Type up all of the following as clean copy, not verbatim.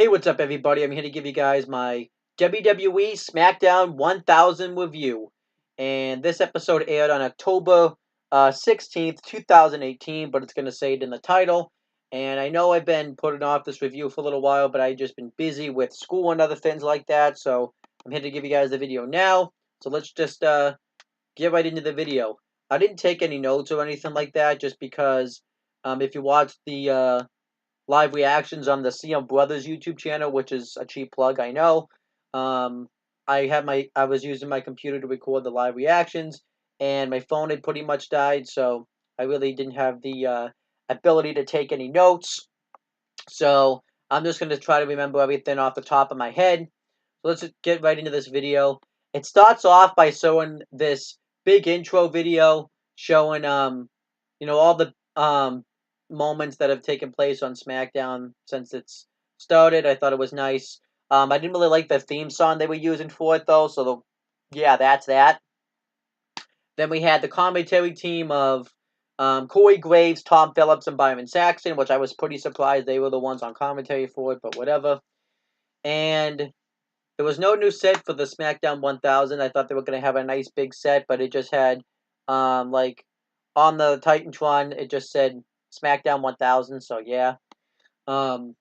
Hey, what's up, everybody? I'm here to give you guys my WWE Smackdown 1000 review. And this episode aired on October 16th, 2018, but it's going to say it in the title. And I know I've been putting off this review for a little while, but I've just been busy with school and other things like that. So I'm here to give you guys the video now. So let's just get right into the video. I didn't take any notes or anything like that, just because if you watch the live reactions on the CM Brothers YouTube channel, which is a cheap plug, I know. Um, I was using my computer to record the live reactions, and my phone had pretty much died, so I really didn't have the ability to take any notes. So I'm just going to try to remember everything off the top of my head. So let's get right into this video. It starts off by showing this big intro video showing all the moments that have taken place on SmackDown since it's started. I thought it was nice. I didn't really like the theme song they were using for it though, so yeah, that's that. Then we had the commentary team of Corey Graves, Tom Phillips, and Byron Saxton, which I was pretty surprised they were the ones on commentary for it, but whatever. And there was no new set for the SmackDown 1000. I thought they were going to have a nice big set, but it just had, like, on the Titantron, it just said SmackDown 1000, so yeah. And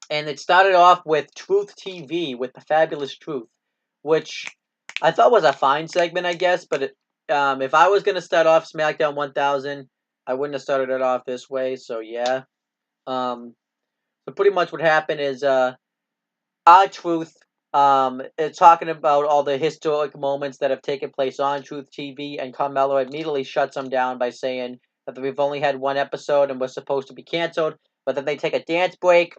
it started off with Truth TV, with the Fabulous Truth, which I thought was a fine segment, I guess, but if I was going to start off SmackDown 1000, I wouldn't have started it off this way, so yeah. So pretty much what happened is, R-Truth, it's talking about all the historic moments that have taken place on Truth TV, and Carmelo immediately shuts them down by saying that we've only had one episode and we're supposed to be canceled, but then they take a dance break,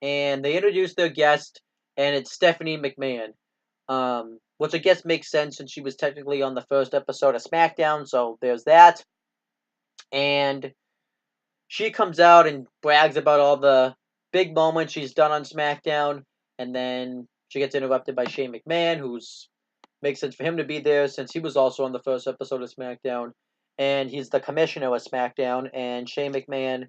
and they introduce their guest, and it's Stephanie McMahon, which I guess makes sense since she was technically on the first episode of SmackDown, so there's that. And she comes out and brags about all the big moments she's done on SmackDown, and then she gets interrupted by Shane McMahon, who's makes sense for him to be there since he was also on the first episode of SmackDown, and he's the commissioner of SmackDown. And Shane McMahon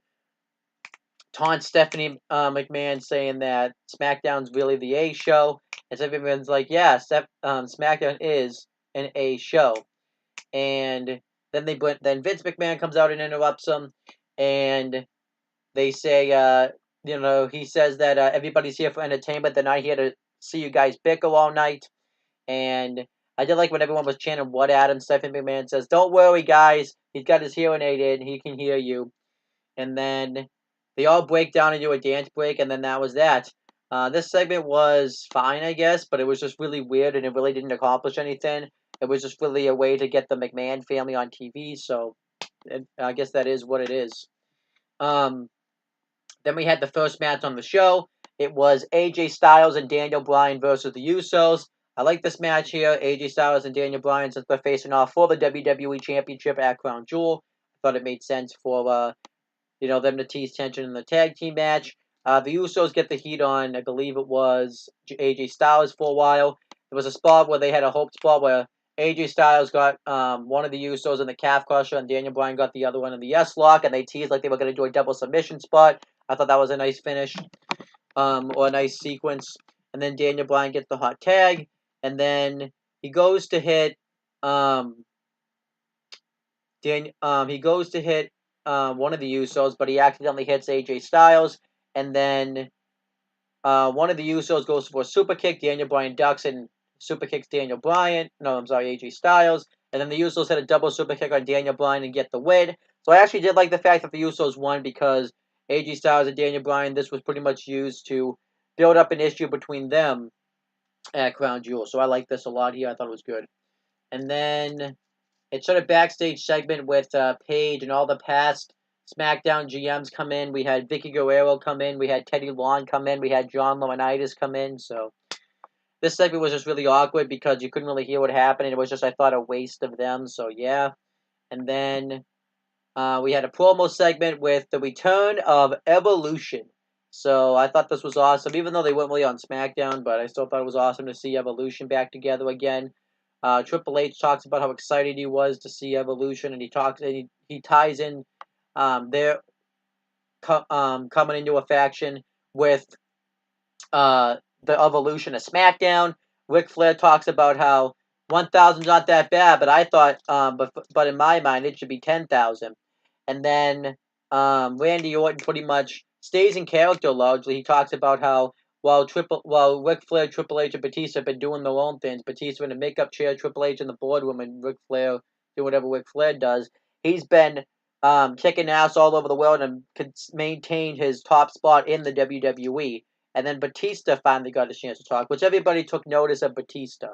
taunts Stephanie McMahon, saying that SmackDown's really the A show, and Stephanie McMahon's like, "Yeah, SmackDown is an A show." And then then Vince McMahon comes out and interrupts him, and they say, he says that everybody's here for entertainment. They're not here to see you guys bicker all night. And I did like when everyone was chanting "What Adam?" Stephanie McMahon says, "Don't worry, guys. He's got his hearing aid in. He can hear you." And then they all break down into a dance break, and then that was that. This segment was fine, I guess, but it was just really weird, and it really didn't accomplish anything. It was just really a way to get the McMahon family on TV, so I guess that is what it is. Then we had the first match on the show. It was AJ Styles and Daniel Bryan versus the Usos. I like this match here. AJ Styles and Daniel Bryan, since they're facing off for the WWE Championship at Crown Jewel. I thought it made sense for them to tease tension in the tag team match. The Usos get the heat on, I believe it was AJ Styles for a while. There was a spot where they had a hope spot where AJ Styles got one of the Usos in the calf crusher, and Daniel Bryan got the other one in the S-lock, and they teased like they were going to do a double submission spot. I thought that was a nice finish, or a nice sequence. And then Daniel Bryan gets the hot tag, and then he goes to hit, one of the Usos, but he accidentally hits AJ Styles, and then one of the Usos goes for a super kick. Daniel Bryan ducks and super kicks Daniel Bryan. No, I'm sorry, AJ Styles. And then the Usos hit a double super kick on Daniel Bryan and get the win. So I actually did like the fact that the Usos won, because AJ Styles and Daniel Bryan, this was pretty much used to build up an issue between them at Crown Jewel. So I like this a lot here. I thought it was good. And then it showed a backstage segment with Paige and all the past SmackDown GMs come in. We had Vicky Guerrero come in. We had Teddy Long come in. We had John Laurinaitis come in. So this segment was just really awkward because you couldn't really hear what happened. It was just, I thought, a waste of them. So yeah. And then we had a promo segment with the return of Evolution. So I thought this was awesome, even though they weren't really on SmackDown, but I still thought it was awesome to see Evolution back together again. Triple H talks about how excited he was to see Evolution, and he ties in their coming into a faction with the evolution of SmackDown. Ric Flair talks about how 1,000's not that bad, but I thought, but in my mind, it should be 10,000. And then Randy Orton pretty much stays in character largely. He talks about how while Ric Flair, Triple H, and Batista have been doing their own things, Batista in the makeup chair, Triple H in the boardroom, and Ric Flair do whatever Ric Flair does. He's been kicking ass all over the world and could maintain his top spot in the WWE. And then Batista finally got a chance to talk, which everybody took notice of Batista.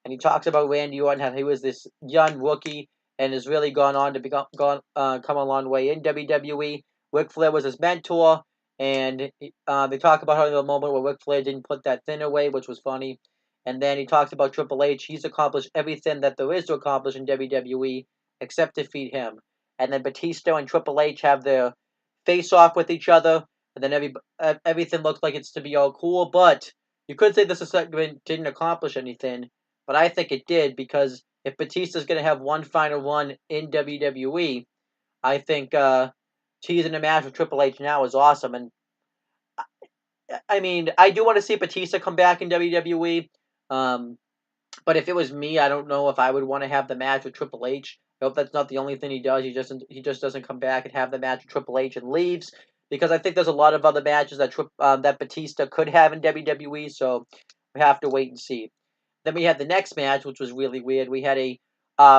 And he talks about Randy Orton, how he was this young rookie and has really gone on to come a long way in WWE. Ric Flair was his mentor, and they talk about how the moment where Ric Flair didn't put that thin away, which was funny. And then he talks about Triple H. He's accomplished everything that there is to accomplish in WWE except defeat him. And then Batista and Triple H have their face off with each other, and then everything looks like it's to be all cool. But you could say this segment didn't accomplish anything, but I think it did, because if Batista's going to have one final run in WWE, I think teasing a match with Triple H now is awesome. And I mean, I do want to see Batista come back in WWE. But if it was me, I don't know if I would want to have the match with Triple H. I hope that's not the only thing he does. He just doesn't come back and have the match with Triple H and leaves, because I think there's a lot of other matches that Batista could have in WWE. So we have to wait and see. Then we had the next match, which was really weird. We had a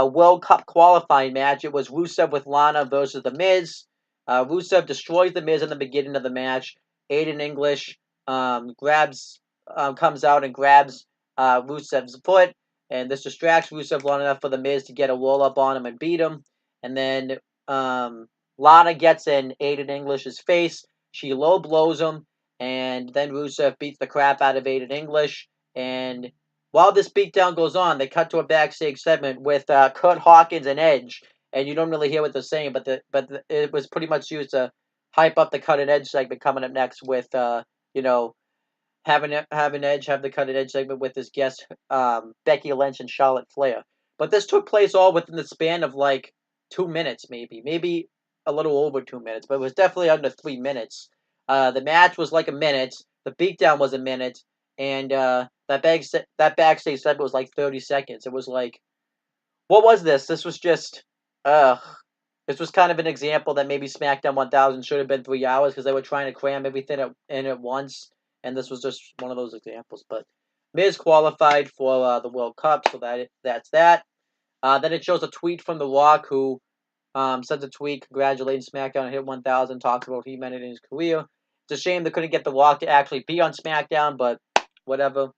World Cup qualifying match. It was Rusev with Lana versus The Miz. Rusev destroys The Miz in the beginning of the match. Aiden English comes out and grabs Rusev's foot, and this distracts Rusev long enough for The Miz to get a roll-up on him and beat him. And then Lana gets in Aiden English's face. She low blows him, and then Rusev beats the crap out of Aiden English. And while this beatdown goes on, they cut to a backstage segment with Kurt Hawkins and Edge, and you don't really hear what they're saying, but it was pretty much used to hype up the Cut and Edge segment coming up next with having Edge have the Cut and Edge segment with his guests Becky Lynch and Charlotte Flair. But this took place all within the span of like 2 minutes, maybe a little over 2 minutes, but it was definitely under 3 minutes. The match was like a minute. The beatdown was a minute. And that backstage segment was like 30 seconds. It was like, what was this? This was just, this was kind of an example that maybe SmackDown 1000 should have been 3 hours, because they were trying to cram everything in at once, and this was just one of those examples. But Miz qualified for the World Cup, so that's that. Then it shows a tweet from The Rock, who sends a tweet congratulating SmackDown on Hit 1000, talks about what he meant in his career. It's a shame they couldn't get The Rock to actually be on SmackDown, but whatever.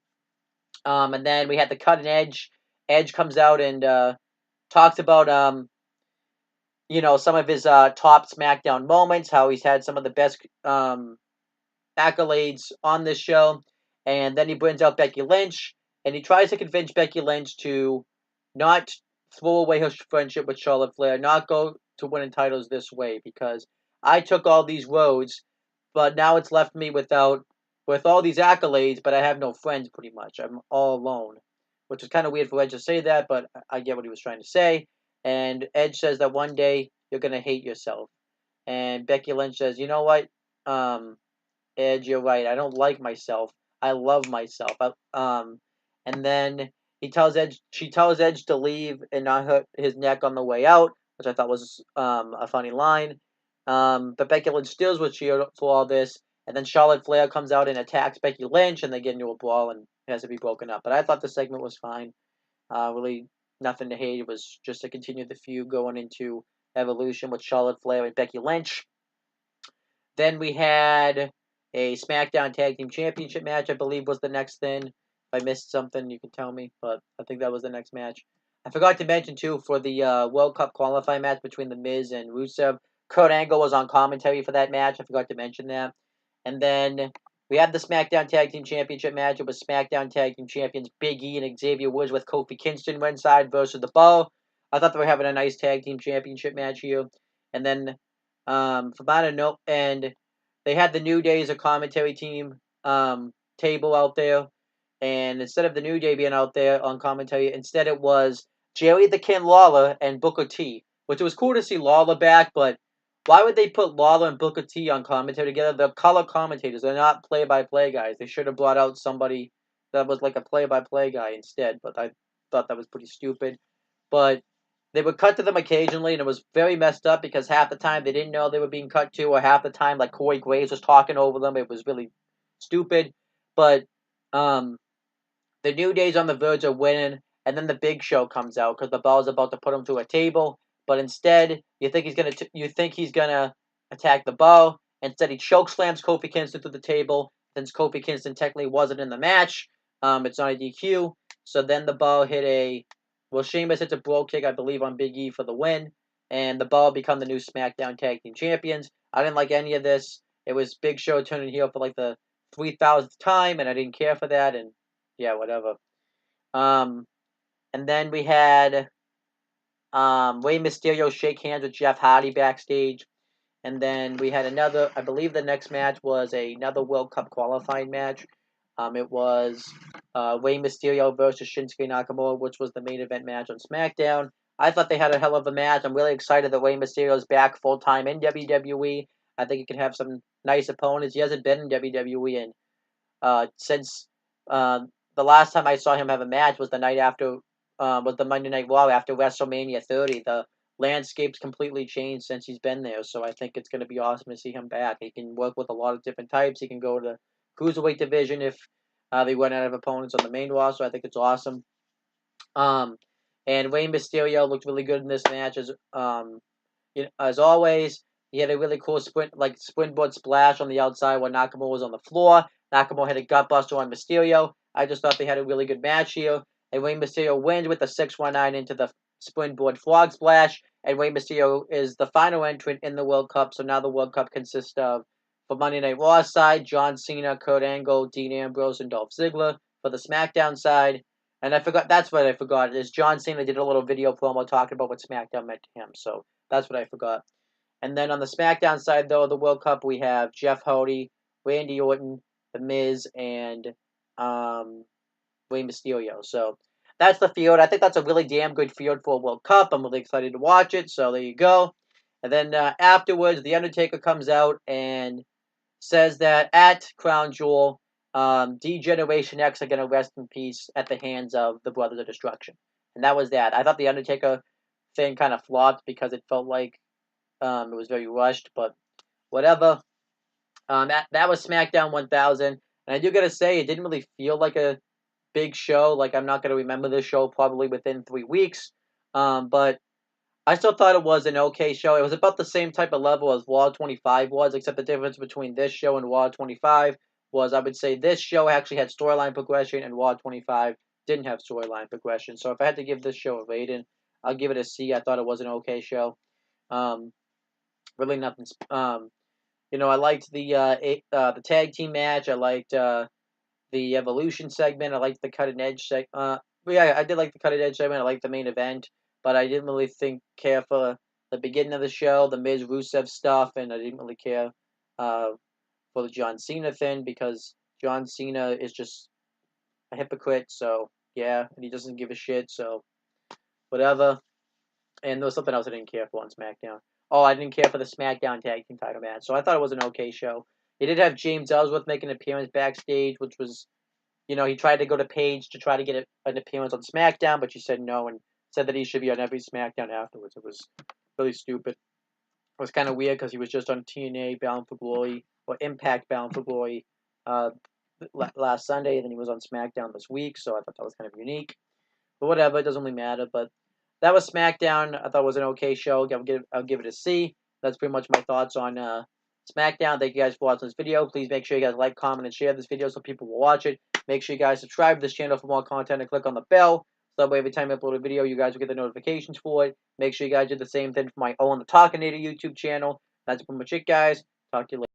And then we had the Cut and Edge. Edge comes out and talks about some of his top SmackDown moments, how he's had some of the best accolades on this show. And then he brings out Becky Lynch, and he tries to convince Becky Lynch to not throw away her friendship with Charlotte Flair, not go to winning titles this way, because I took all these roads, but now it's left me with all these accolades, but I have no friends, pretty much. I'm all alone, which is kind of weird for Edge to say that, but I get what he was trying to say. And Edge says that one day you're going to hate yourself. And Becky Lynch says, you know what, Edge, you're right. I don't like myself. I love myself. And then she tells Edge to leave and not hurt his neck on the way out, which I thought was a funny line. But Becky Lynch steals with Shield for all this, and then Charlotte Flair comes out and attacks Becky Lynch, and they get into a brawl, and it has to be broken up. But I thought the segment was fine. Really nothing to hate. It was just to continue the feud going into Evolution with Charlotte Flair and Becky Lynch. Then we had a SmackDown Tag Team Championship match, I believe, was the next thing. If I missed something, you can tell me, but I think that was the next match. I forgot to mention, too, for the World Cup qualifying match between The Miz and Rusev, Kurt Angle was on commentary for that match. I forgot to mention that. And then we had the SmackDown Tag Team Championship match. It was SmackDown Tag Team Champions Big E and Xavier Woods with Kofi Kingston ringside versus The Bar. I thought they were having a nice Tag Team Championship match here. And then from out of note, and they had the New Day as a commentary team table out there. And instead of the New Day being out there on commentary, instead it was Jerry the King Lawler and Booker T, which was cool to see Lawler back, but Why would they put Lawler and Booker T on commentary together? They're color commentators. They're not play-by-play guys. They should have brought out somebody that was like a play-by-play guy instead. But I thought that was pretty stupid. But they would cut to them occasionally, and it was very messed up because half the time they didn't know they were being cut to, or half the time like Corey Graves was talking over them. It was really stupid. But the New Day's on the verge of winning, and then the Big Show comes out because the Bell's about to put him through a table. But instead, you think he's gonna attack the Bell. Instead, he choke slams Kofi Kingston through the table. Since Kofi Kingston technically wasn't in the match, it's not a DQ. So then the Bell Sheamus hits a bro kick, I believe, on Big E for the win, and the Bell become the new SmackDown Tag Team Champions. I didn't like any of this. It was Big Show turning heel for like the 3,000th time, and I didn't care for that. And yeah, whatever. And then we had Rey Mysterio shake hands with Jeff Hardy backstage. And then we had another, I believe the next match was another World Cup qualifying match. It was Rey Mysterio versus Shinsuke Nakamura, which was the main event match on SmackDown. I thought they had a hell of a match. I'm really excited that Rey Mysterio is back full-time in WWE. I think he can have some nice opponents. He hasn't been in WWE since the last time I saw him have a match was the night after, was the Monday Night Raw after WrestleMania 30. The landscape's completely changed since he's been there, so I think it's going to be awesome to see him back. He can work with a lot of different types. He can go to the cruiserweight division if they run out of opponents on the main roster. I think it's awesome. And Rey Mysterio looked really good in this match as always. He had a really cool springboard splash on the outside when Nakamura was on the floor. Nakamura had a gutbuster on Mysterio. I just thought they had a really good match here. And Rey Mysterio wins with the 619 into the springboard frog splash. And Rey Mysterio is the final entrant in the World Cup. So now the World Cup consists of, for Monday Night Raw side, John Cena, Kurt Angle, Dean Ambrose, and Dolph Ziggler. For the SmackDown side, and that's what I forgot, is John Cena did a little video promo talking about what SmackDown meant to him. So that's what I forgot. And then on the SmackDown side, though, of the World Cup, we have Jeff Hardy, Randy Orton, The Miz, and Rey Mysterio. So that's the field. I think that's a really damn good field for a World Cup. I'm really excited to watch it. So there you go. And then afterwards, The Undertaker comes out and says that at Crown Jewel, D-Generation X are going to rest in peace at the hands of the Brothers of Destruction. And that was that. I thought the Undertaker thing kind of flopped because it felt like it was very rushed, but whatever. That was SmackDown 1000. And I do got to say, it didn't really feel like a big show. Like, I'm not going to remember this show probably within 3 weeks. But I still thought it was an okay show. It was about the same type of level as Raw 25 was, except the difference between this show and Raw 25 was, I would say this show actually had storyline progression and Raw 25 didn't have storyline progression. So if I had to give this show a rating, I'll give it a C. I thought it was an okay show. Really nothing. I liked the tag team match. I liked the Evolution segment. I liked the cutting edge segment. Yeah, I did like the cutting edge segment. I liked the main event, but I didn't really care for the beginning of the show, the Miz Rusev stuff, and I didn't really care for the John Cena thing because John Cena is just a hypocrite. So yeah, and he doesn't give a shit. So whatever. And there was something else I didn't care for on SmackDown. Oh, I didn't care for the SmackDown Tag Team title match. So I thought it was an okay show. He did have James Ellsworth make an appearance backstage, which was, he tried to go to Paige to try to get an appearance on SmackDown, but she said no and said that he should be on every SmackDown afterwards. It was really stupid. It was kind of weird because he was just on TNA Bound for Glory, or Impact Bound for Glory last Sunday, and then he was on SmackDown this week, so I thought that was kind of unique. But whatever, it doesn't really matter. But that was SmackDown. I thought it was an okay show. I'll give it a C. That's pretty much my thoughts on SmackDown. Thank you guys for watching this video. Please make sure you guys like, comment, and share this video so people will watch it. Make sure you guys subscribe to this channel for more content and click on the bell. So that way every time I upload a video, you guys will get the notifications for it. Make sure you guys do the same thing for my Owen the Talkinator YouTube channel. That's pretty much it, guys. Talk to you later.